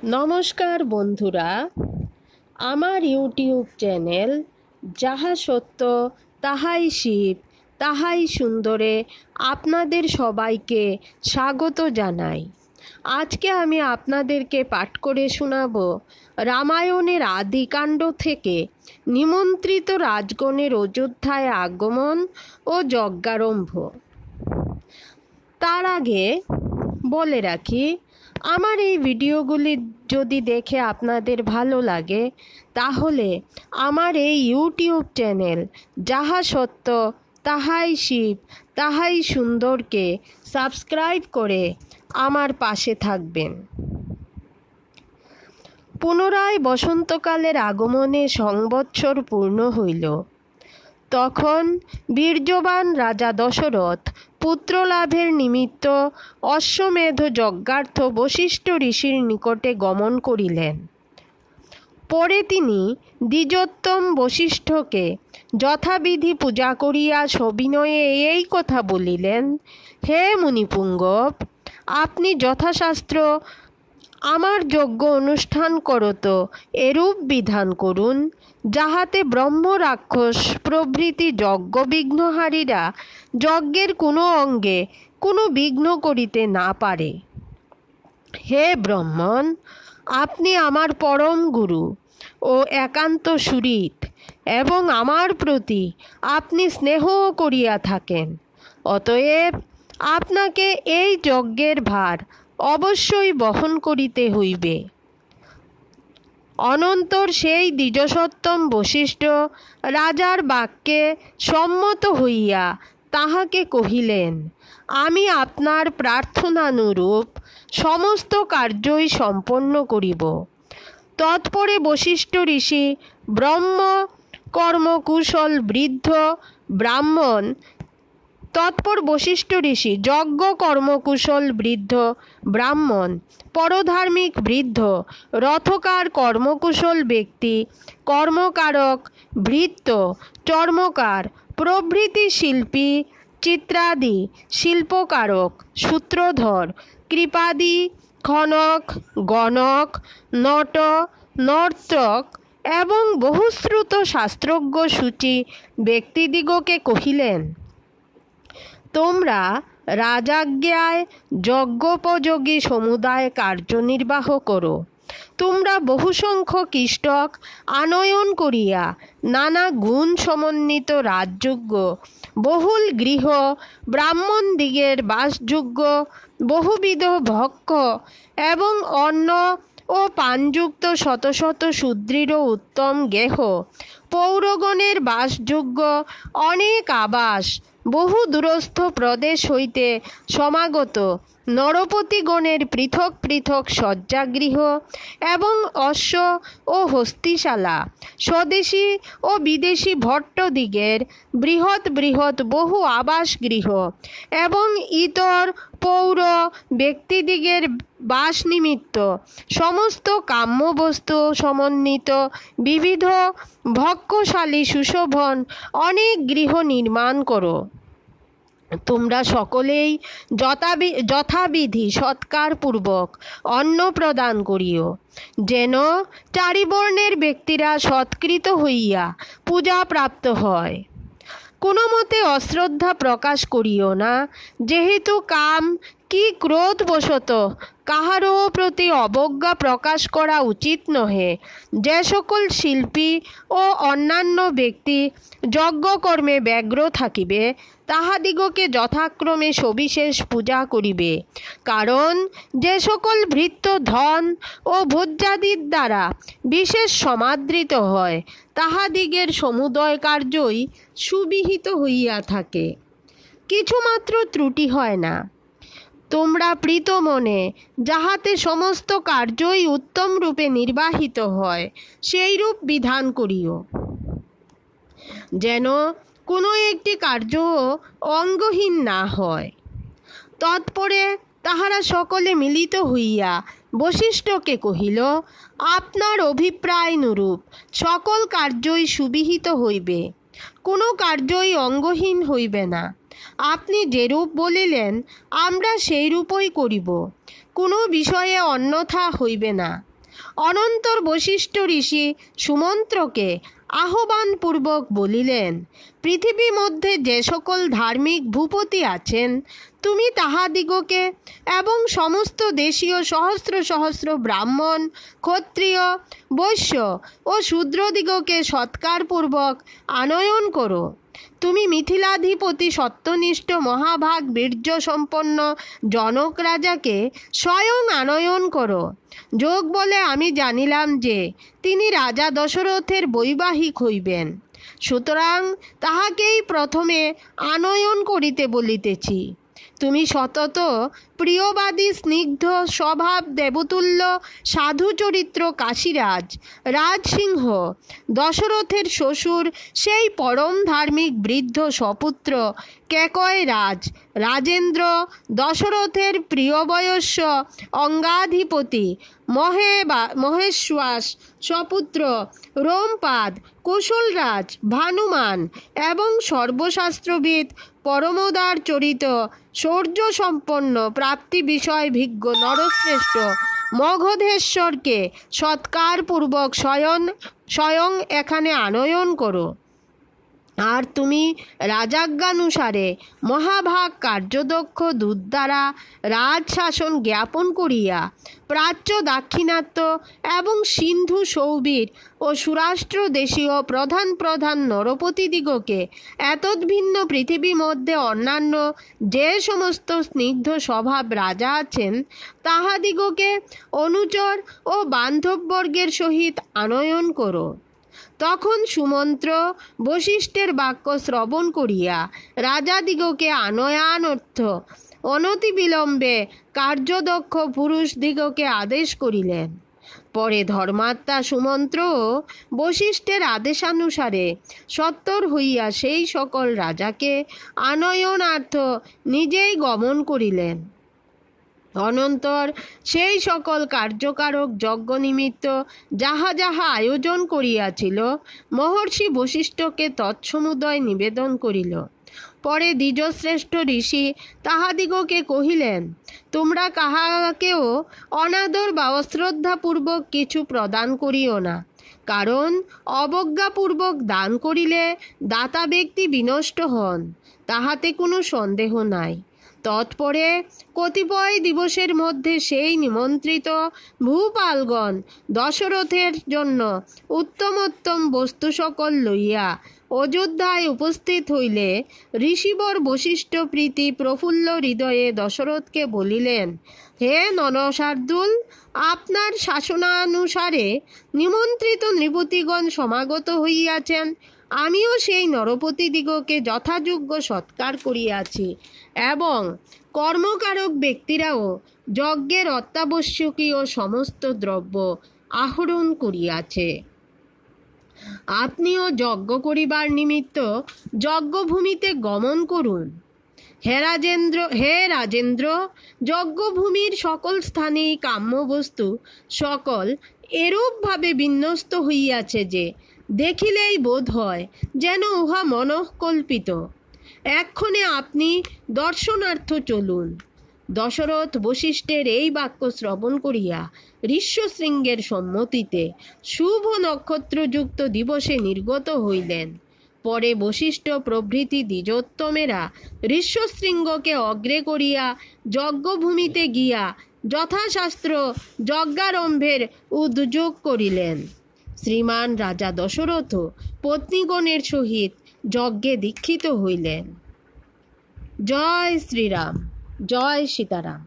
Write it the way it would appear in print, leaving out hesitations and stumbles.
নমস্কার বন্ধুরা, আমার ইউটিউব চ্যানেল যাহা সত্য তাহাই শিব তাহাই সুন্দরে আপনাদের সবাইকে স্বাগত জানাই। আজকে আমি আপনাদেরকে পাঠ করে শোনাব রামায়ণের আদিকাণ্ড থেকে নিমন্ত্রিত রাজগণের অযোধ্যায় আগমন ও যজ্ঞারম্ভ। তার আগে বলে রাখি, আমার এই ভিডিওগুলি যদি দেখে আপনাদের ভালো লাগে তাহলে আমার এই ইউটিউব চ্যানেল যাহা সত্য তাহাই শিব তাহাই সুন্দরকে সাবস্ক্রাইব করে আমার পাশে থাকবেন। পুনরায় বসন্তকালের আগমনে সংবৎসর পূর্ণ হইল। তখন বীর্যবান রাজা দশরথ পুত্রলাভের নিমিত্ত অশ্বমেধ যজ্ঞার্থ বশিষ্ঠ ঋষির নিকটে গমন করিলেন। পরে তিনি দ্বিজোত্তম বশিষ্ঠকে যথাবিধি পূজা করিয়া সবিনয়ে এই কথা বলিলেন, হে মুনিপুঙ্গব, আপনি যথাশাস্ত্র আমার যজ্ঞ অনুষ্ঠান করত এরূপ বিধান করুন, যাহাতে ব্রহ্ম রাক্ষস প্রভৃতি যজ্ঞ বিঘ্নহারীরা যজ্ঞের কোনো অঙ্গে কোনো বিঘ্ন করিতে না পারে। হে ব্রাহ্মণ, আপনি আমার পরম গুরু ও একান্ত সুহৃদ এবং আমার প্রতি আপনি স্নেহ করিয়া থাকেন। অতএব আপনাকে এই যজ্ঞের ভার অবশ্যই বহন করিতে হইবে। অনন্তর সেই দ্বিজসত্তম বশিষ্ঠ রাজার বাক্যে সম্মত হইয়া তাহাকে কহিলেন, আমি আপনার প্রার্থনানুরূপ সমস্ত কার্যই সম্পন্ন করিব। তৎপরে বশিষ্ঠ ঋষি ব্রহ্ম কর্মকুশল বৃদ্ধ ব্রাহ্মণ যজ্ঞ কর্মকুশল বৃদ্ধ ব্রাহ্মণ, পরধার্মিক বৃদ্ধ, রথকার কর্মকুশল ব্যক্তি, কর্মকারক ভৃত্য, চর্মকার প্রভৃতি শিল্পী, চিত্রাদি শিল্পকারক, সূত্রধর, কৃপাদি, খনক, গণক, নট, নর্তক এবং বহুশ্রুত শাস্ত্রজ্ঞ সূচি ব্যক্তিদিগকে কহিলেন, তোমরা রাজাজ্ঞায় যজ্ঞোপযোগী সমুদায় কার্যনির্বাহ করো। তোমরা বহুসংখ্যক ইষ্টক আনয়ন করিয়া নানা গুণ সমন্বিত রাজযোগ্য, বহুল গৃহ, ব্রাহ্মণদিগের বাসযোগ্য, বহুবিধ ভক্ষ এবং অন্ন ও পানযুক্ত শত শত সুদৃঢ় উত্তম গেহ, পৌরগণের বাসযোগ্য অনেক আবাস, বহু দূরস্থ প্রদেশ হইতে সমাগত নরপতিগণের পৃথক পৃথক শয্যাগৃহ এবং অশ্ব ও হস্তিশালা, স্বদেশী ও বিদেশী ভট্টদিগের বৃহৎ বৃহৎ বহু আবাসগৃহ এবং ইতর পৌর ব্যক্তিদিগের বাস নিমিত্ত সমস্ত কাম্যবস্তু সমন্বিত বিবিধ ভক্ষশালী সুশোভন অনেক গৃহ নির্মাণ করো। তোমরা সকলেই যথাবিধি সৎকারপূর্বক অন্ন প্রদান করিও, যেন চারিবর্ণের ব্যক্তিরা সৎকৃত হইয়া পূজা প্রাপ্ত হয়। কোনো মতে অশ্রদ্ধা প্রকাশ করিও না, যেহেতু কাম কি ক্রোধবশত কাহারও প্রতি অবজ্ঞা প্রকাশ করা উচিত নহে। যে সকল শিল্পী ও অন্যান্য ব্যক্তি যজ্ঞকর্মে ব্যগ্র থাকিবে তাহাদিগকে যথাক্রমে সবিশেষ পূজা করিবে, কারণ যে সকল ভৃত্য ধন ও ভোজ্যাদির দ্বারা বিশেষ সমাদৃত হয় তাহাদিগের সমুদয় কার্যই সুবিহিত হইয়া থাকে, কিছুমাত্র ত্রুটি হয় না। তোমরা প্রীত মনে যাহাতে সমস্ত কার্যই উত্তম রূপে নির্বাহিত হয় সেইরূপ বিধান করিও, যেন কোনো একটি কার্য অঙ্গহীন না হয়। তৎপরে তাহারা সকলে মিলিত হইয়া বশিষ্ঠকে কহিল, আপনার অভিপ্রায়নুরূপ সকল কার্যই সুবিহিত হইবে, কোনো কার্যই অঙ্গহীন হইবে না। আপনি যেরূপ বলিলেন আমরা সেই রূপই করিব, কোনো বিষয়ে অন্যথা হইবে না। অনন্তর বশিষ্ঠ ঋষি সুমন্ত্রকে আহ্বানপূর্বক বলিলেন, পৃথিবী মধ্যে যে সকল ধার্মিক ভূপতি আছেন, তুমি তাহাদিগকে এবং সমস্ত দেশীয় সহস্র সহস্র ব্রাহ্মণ, ক্ষত্রিয়, বৈশ্য ও শূদ্রদিগকে সৎকারপূর্বক আনয়ন করো। তুমি মিথিলাধিপতি সত্যনিষ্ঠ মহাভাগ বীর্যসম্পন্ন জনক রাজাকে স্বয়ং আনয়ন করো। যোগ বলে আমি জানিলাম যে তিনি রাজা দশরথের বৈবাহিক হইবেন, সুতরাং তাহাকেই প্রথমে আনয়ন করিতে বলিতেছি। তুমি সতত প্রিয়বাদী স্নিগ্ধ স্বভাব দেবতুল্য সাধু চরিত্র কাশীরাজ রাজসিংহ দশরথের শ্বশুর, সেই পরম ধার্মিক বৃদ্ধ সপুত্র কেকয় রাজেন্দ্র দশরথের প্রিয়বয়স্য অঙ্গাধিপতি মহেশ্বাস সপুত্র রোমপাদ, কুশলরাজ ভানুমান এবং সর্বশাস্ত্রবিদ পরমোদার চরিত শৌর্যসম্পন্ন প্রাপ্তি বিষয় ভিজ্ঞ নরশ্রেষ্ঠ মগধেশ্বরকে সৎকারপূর্বক স্বয়ং এখানে আনয়ন করো। আর তুমি রাজাজ্ঞানুসারে মহাভাগ কার্যদক্ষ দূত দ্বারা রাজশাসন জ্ঞাপন করিয়া প্রাচ্য, দাক্ষিণাত্য এবং সিন্ধু সৌবীর ও সুরাষ্ট্র দেশীয় প্রধান প্রধান নরপতিদিগকে এতদ্ভিন্ন পৃথিবী মধ্যে অন্যান্য যে সমস্ত স্নিগ্ধ স্বভাব রাজা আছেন, তাহাদিগকে অনুচর ও বান্ধববর্গের সহিত আনয়ন করো। তখন সুমন্ত্র বশিষ্ঠের বাক্য শ্রবণ করিয়া রাজাদিগকে আনয়নার্থ অনতিবিলম্বে কার্যদক্ষ পুরুষদিগকে আদেশ করিলেন। পরে ধর্মাত্মা সুমন্ত্র বশিষ্ঠের আদেশানুসারে সত্বর হইয়া সেই সকল রাজাকে আনয়নার্থ নিজেই গমন করিলেন। অনন্তর সেই সকল কার্যকারক যজ্ঞ নিমিত্ত যাহা যাহা আয়োজন করিয়াছিল, মহর্ষি বশিষ্ঠকে তৎসমুদয় নিবেদন করিল। পরে দ্বিজশ্রেষ্ঠ ঋষি তাহাদিগকে কহিলেন, তোমরা কাহাকেও অনাদর বা অশ্রদ্ধাপূর্বক কিছু প্রদান করিও না, কারণ অবজ্ঞাপূর্বক দান করিলে দাতা ব্যক্তি বিনষ্ট হন, তাহাতে কোনো সন্দেহ নাই। তৎপরে কতিপয় দিবসের মধ্যে সেই নিমন্ত্রিত ভূপালগণ দশরথের জন্য উত্তমোত্তম বস্তু সকল লইয়া অযোধ্যায় উপস্থিত হইলে ঋষিবর বশিষ্ঠ প্রীতি প্রফুল্ল হৃদয়ে দশরথকে বলিলেন, হে নরশার্দুল, আপনার শাসনানুসারে নিমন্ত্রিত নৃপতিগণ সমাগত হইয়াছেন। আমিও সেই নরপতিদিগকে যথাযোগ্য সৎকার করিয়াছি এবং কর্মকারক ব্যক্তিরাও যজ্ঞের অত্যাবশ্যকীয় সমস্ত দ্রব্য আহরণ করিয়াছে। আপনিও যজ্ঞ করিবার নিমিত্ত যজ্ঞভূমিতে গমন করুন। হে রাজেন্দ্র, যজ্ঞভূমির সকল স্থানেই কাম্যবস্তু সকল এরূপভাবে বিন্যস্ত হইয়াছে যে দেখিলেই বোধ হয় যেন উহা মনঃকল্পিত। এক্ষণে আপনি দর্শনার্থ চলুন। দশরথ বশিষ্ঠের এই বাক্য শ্রবণ করিয়া ঋষ্যশৃঙ্গের সম্মতিতে শুভ নক্ষত্রযুক্ত দিবসে নির্গত হইলেন। পরে বশিষ্ঠ প্রভৃতি দ্বিজোত্তমেরা ঋষ্যশৃঙ্গকে অগ্রে করিয়া যজ্ঞভূমিতে গিয়া যথাশাস্ত্র যজ্ঞারম্ভের উদ্যোগ করিলেন। শ্রীমান রাজা দশরথ পত্নীগণের সহিত যজ্ঞে দীক্ষিত হইলেন। জয় শ্রীরাম, জয় সীতারাম।